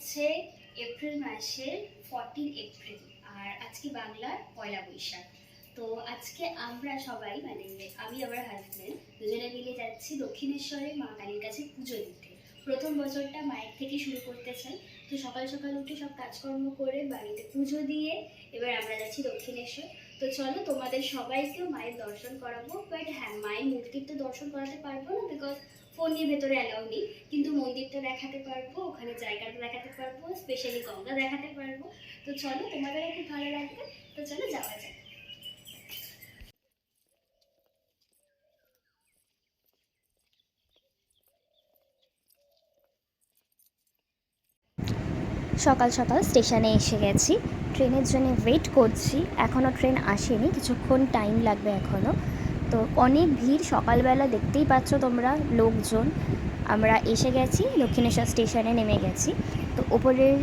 হচ্ছে এপ্রিল মাসের 14 এপ্রিল, আর আজকে বাংলার পয়লা বৈশাখ। তো আজকে আমরা সবাই মানে আমি আমার হাজবেন্ড দুজনে মিলে যাচ্ছি দক্ষিণেশ্বরে মা কালীর কাছে পুজো দিতে। প্রথম বছরটা মায়ের থেকে শুরু করতে চাই। তো সকাল সকাল উঠে সব কাজকর্ম করে বাড়িতে পুজো দিয়ে এবার আমরা যাচ্ছি দক্ষিণেশ্বর। তো চলো তোমাদের সবাইকেও মায়ের দর্শন করাবো। বাট হ্যাঁ, মায়ের মূর্তির তো দর্শন করাতে পারবো না, বিকজ ফোন নিয়ে ভেতরে অ্যালাউ নেই। কিন্তু মন্দিরটা দেখাতে পারবো, ওখানে জায়গাটা দেখাতে পারবো, স্পেশালি গঙ্গা দেখাতে পারবো। তো চলো, তোমাদেরও খুব ভালো লাগবে। তো চলো যাওয়া যাক। সকাল সকাল স্টেশনে এসে গেছি, ট্রেনের জন্য ওয়েট করছি। এখনও ট্রেন আসেনি, কিছুক্ষণ টাইম লাগবে এখনও। তো অনেক ভিড় সকালবেলা, দেখতেই পাচ্ছ তোমরা লোকজন। আমরা এসে গেছি, দক্ষিণেশ্বর স্টেশনে নেমে গেছি। তো ওপরের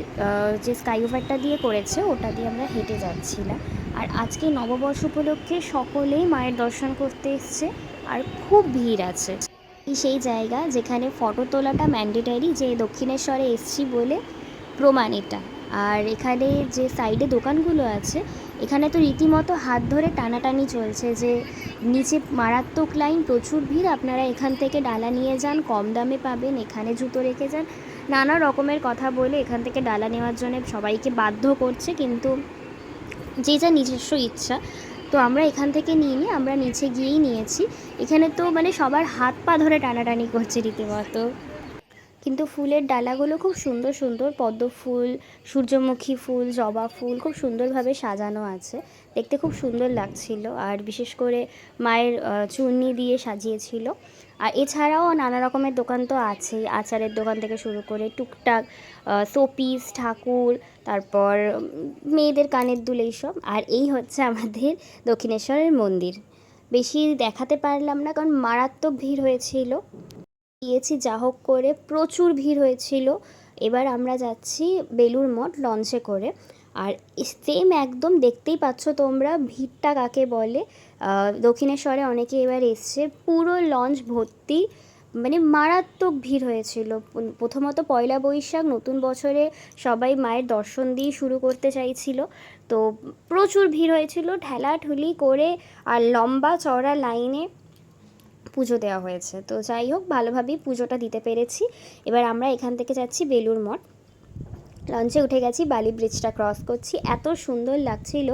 যে স্কাইওভারটা দিয়ে করেছে ওটা দিয়ে আমরা হেঁটে যাচ্ছিলাম। আর আজকে নববর্ষ উপলক্ষে সকলেই মায়ের দর্শন করতে এসছে, আর খুব ভিড় আছে। সেই জায়গা যেখানে ফটো তোলাটা ম্যান্ডেটারি, যে দক্ষিণেশ্বরে এসছি বলে প্রমাণ এটা। আর এখানে যে সাইডে দোকানগুলো আছে, এখানে তো রীতিমতো হাত ধরে টানাটানি চলছে, যে নিচে মারাত্মক লাইন, প্রচুর ভিড়। আপনারা এখান থেকে ডালা নিয়ে যান, কম দামে পাবেন, এখানে জুতো রেখে যান, নানা রকমের কথা বলে এখান থেকে ডালা নেওয়ার জন্য সবাইকে বাধ্য করছে, কিন্তু যে যা নিজস্ব ইচ্ছা। তো আমরা এখান থেকে নিইনি, আমরা নিচে গিয়েই নিয়েছি। এখানে তো মানে সবার হাত পা ধরে টানাটানি করছে রীতিমতো। কিন্তু ফুলের ডালাগুলো খুব সুন্দর সুন্দর, পদ্ম ফুল, সূর্যমুখী ফুল, জবা ফুল খুব সুন্দরভাবে সাজানো আছে, দেখতে খুব সুন্দর লাগছিল। আর বিশেষ করে মায়ের চূর্ণি দিয়ে সাজিয়েছিল। আর এছাড়াও নানা রকমের দোকান তো আছেই, আচারের দোকান থেকে শুরু করে টুকটাক শোপিস, ঠাকুর, তারপর মেয়েদের কানের দুল, এইসব। আর এই হচ্ছে আমাদের দক্ষিণেশ্বরের মন্দির। বেশি দেখাতে পারলাম না, কারণ মারাত্মক ভিড় হয়েছিল। গিয়েছি যা হোক করে, প্রচুর ভিড় হয়েছিল। এবার আমরা যাচ্ছি বেলুড় মঠ লঞ্চে করে। আর সেম একদম দেখতেই পাচ্ছ তোমরা ভিড়টা কাকে বলে। দক্ষিণেশ্বরে অনেকে এবার এসছে, পুরো লঞ্চ ভর্তি, মানে মারাত্মক ভিড় হয়েছিল। প্রথমত পয়লা বৈশাখ, নতুন বছরে সবাই মায়ের দর্শন দিয়ে শুরু করতে চাইছিল। তো প্রচুর ভিড় হয়েছিল, ঠেলাঠুলি করে আর লম্বা চওড়া লাইনে পুজো দেওয়া হয়েছে। তো যাই হোক, ভালোভাবেই পুজোটা দিতে পেরেছি। এবার আমরা এখান থেকে যাচ্ছি বেলুড় মঠ। লঞ্চে উঠে গেছি, বালি ব্রিজটা ক্রস করছি, এত সুন্দর লাগছিল।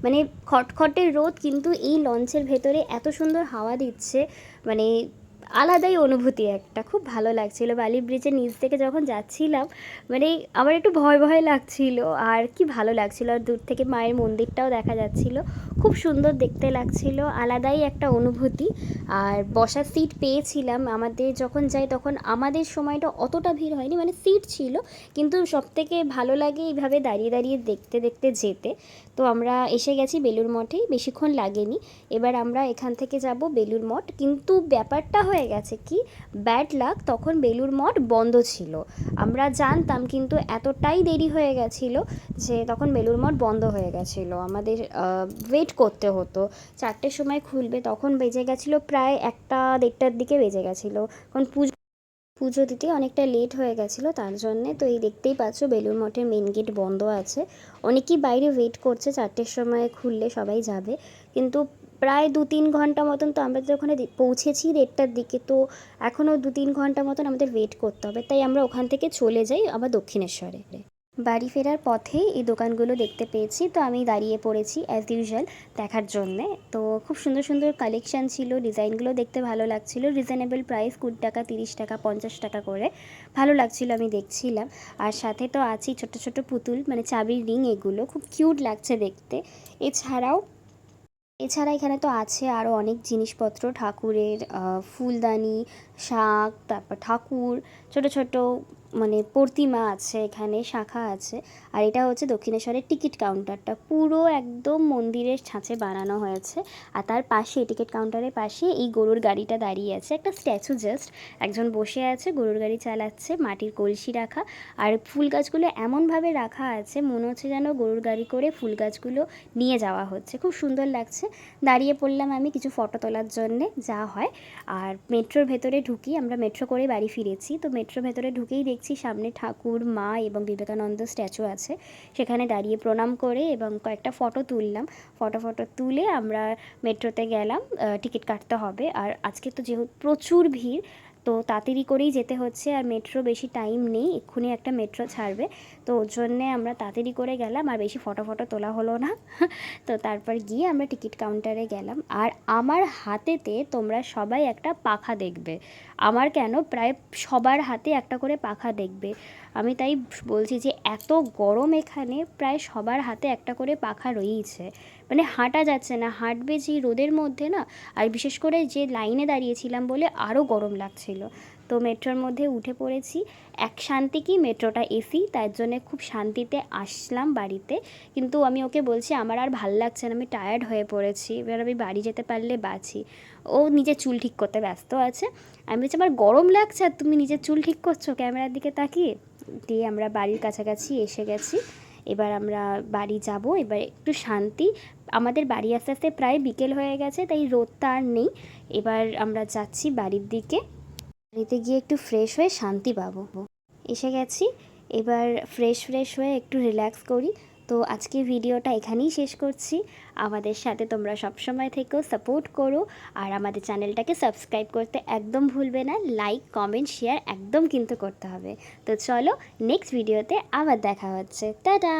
মানে খটখটে রোদ, কিন্তু এই লঞ্চের ভেতরে এত সুন্দর হাওয়া দিচ্ছে, মানে আলাদাই অনুভূতি একটা, খুব ভালো লাগছিল। বালি ব্রিজের নিচ থেকে যখন যাচ্ছিলাম, মানে আমার একটু ভয় ভয় লাগছিল, আর কি ভালো লাগছিল। আর দূর থেকে মায়ের মন্দিরটাও দেখা যাচ্ছিল, খুব সুন্দর দেখতে লাগছিল, আলাদাই একটা অনুভূতি। আর বসার সিট পেয়েছিলাম, আমাদের যখন যাই তখন আমাদের সময়টা অতটা ভিড় হয়নি, মানে সিট ছিল, কিন্তু সবথেকে ভালো লাগে এইভাবে দাঁড়িয়ে দাঁড়িয়ে দেখতে দেখতে যেতে। তো আমরা এসে গেছি বেলুড় মঠেই, বেশিক্ষণ লাগেনি। এবার আমরা এখান থেকে যাব বেলুড় মঠ। কিন্তু ব্যাপারটা হয়ে গেছে কি, ব্যাড লাক, তখন বেলুড় মঠ বন্ধ ছিল। আমরা জানতাম, কিন্তু এতটাই দেরি হয়ে গেছিলো যে তখন বেলুড় মঠ বন্ধ হয়ে গেছিলো, আমাদের ওয়েট করতে হতো। 4টের সময় খুলবে, তখন বেজে গেছিলো প্রায় 1টা 1:30টার দিকে বেজে গেছিলো, কারণ পুজো দিতে অনেকটা লেট হয়ে গেছিলো তার জন্যে। তো এই দেখতেই পাচ্ছ বেলুড় মঠের মেন গেট বন্ধ আছে, অনেকেই বাইরে ওয়েট করছে, 4টের সময় খুললে সবাই যাবে। কিন্তু প্রায় 2-3 ঘন্টা মতন, তো আমরা তো ওখানে পৌঁছেছি 1:30টার দিকে, তো এখনও 2-3 ঘন্টা মতন আমাদের ওয়েট করতে হবে। তাই আমরা ওখান থেকে চলে যাই আবার দক্ষিণেশ্বরে। বাড়ি ফেরার পথেই এই দোকানগুলো দেখতে পেয়েছি, তো আমি দাঁড়িয়ে পড়েছি অ্যাজ ইউজুয়াল দেখার জন্যে। তো খুব সুন্দর সুন্দর কালেকশান ছিল, ডিজাইনগুলো দেখতে ভালো লাগছিল, রিজনেবল প্রাইস, 20 টাকা, 30 টাকা, 50 টাকা করে, ভালো লাগছিল, আমি দেখছিলাম। আর সাথে তো আছেই ছোট ছোট পুতুল, মানে চাবির রিং, এগুলো খুব কিউট লাগছে দেখতে। এছাড়াও এছাড়া এখানে তো আছে আরও অনেক জিনিসপত্র, ঠাকুরের ফুলদানি, শাঁখ, তারপর ঠাকুর, ছোট ছোট মানে প্রতিমা আছে, এখানে শাখা আছে। আর এটা হচ্ছে দক্ষিণেশ্বরের টিকিট কাউন্টারটা, পুরো একদম মন্দিরের ছাঁচে বানানো হয়েছে। আর তার পাশে, টিকিট কাউন্টারের পাশে এই গরুর গাড়িটা দাঁড়িয়ে আছে, একটা স্ট্যাচু জাস্ট, একজন বসে আছে, গরুর গাড়ি চালাচ্ছে, মাটির কলসি রাখা। আর ফুল গাছগুলো এমনভাবে রাখা আছে, মনে হচ্ছে যেন গরুর গাড়ি করে ফুল গাছগুলো নিয়ে যাওয়া হচ্ছে, খুব সুন্দর লাগছে। দাঁড়িয়ে পড়লাম আমি কিছু ফটো তোলার জন্যে, যা হয়। আর মেট্রোর ভেতরে ঢুকি, আমরা মেট্রো করে বাড়ি ফিরেছি। তো মেট্রো ভেতরে ঢুকেই দেখছি সামনে ঠাকুর, মা এবং বিবেকানন্দ স্ট্যাচু আছে। সেখানে দাঁড়িয়ে প্রণাম করে এবং কয়েকটা ফটো তুললাম। ফটো তুলে আমরা মেট্রোতে গেলাম। টিকিট কাটতে হবে, আর আজকে তো যেহেতু প্রচুর ভিড়, তো তাড়াতাড়ি করেই যেতে হচ্ছে, আর মেট্রো বেশি টাইম নেই, এক্ষুনি একটা মেট্রো ছাড়বে। তো ওর জন্যে আমরা তাড়াতাড়ি করে গেলাম, আর বেশি ফটো তোলা হলো না। তো তারপর গিয়ে আমরা টিকিট কাউন্টারে গেলাম। আর আমার হাতেতে তোমরা সবাই একটা পাখা দেখবে। আমার কেন, প্রায় সবার হাতে একটা করে পাখা দেখবে। আমি তাই বলছি যে এত গরম এখানে, প্রায় সবার হাতে একটা করে পাখা রয়েছে। মানে হাঁটা যাচ্ছে না, হাঁটবে যে রোদের মধ্যে না। আর বিশেষ করে যে লাইনে দাঁড়িয়েছিলাম বলে আরও গরম লাগছিল। তো মেট্রোর মধ্যে উঠে পড়েছি। এক শান্তি কি মেট্রোটা এসি, তার জন্য খুব শান্তিতে আসলাম বাড়িতে। কিন্তু আমি ওকে বলছি আমার আর ভাল লাগছে না, আমি টায়ার্ড হয়ে পড়েছি, এবার আমি বাড়ি যেতে পারলে বাঁচি। ও নিজের চুল ঠিক করতে ব্যস্ত আছে। আমি বলছি আমার গরম লাগছে আর তুমি নিজের চুল ঠিক করছো ক্যামেরার দিকে তাকিয়ে। দিয়ে আমরা বাড়ির কাছাকাছি এসে গেছি। এবার আমরা বাড়ি যাব, এবার একটু শান্তি। আমাদের বাড়ি আস্তে আস্তে প্রায় বিকেল হয়ে গেছে, তাই রোদটা আর নেই। এবার আমরা যাচ্ছি বাড়ির দিকে। বাড়িতে গিয়ে একটু ফ্রেশ হয়ে শান্তি পাবো। এসে গেছি, এবার ফ্রেশ হয়ে একটু রিল্যাক্স করি। তো আজকের ভিডিওটা এখানেই শেষ করছি। আমাদের সাথে তোমরা সবসময় থেকেও সাপোর্ট করো, আর আমাদের চ্যানেলটাকে সাবস্ক্রাইব করতে একদম ভুলবে না। লাইক, কমেন্ট, শেয়ার একদম কিন্তু করতে হবে। তো চলো, নেক্সট ভিডিওতে আবার দেখা হচ্ছে। টাটা।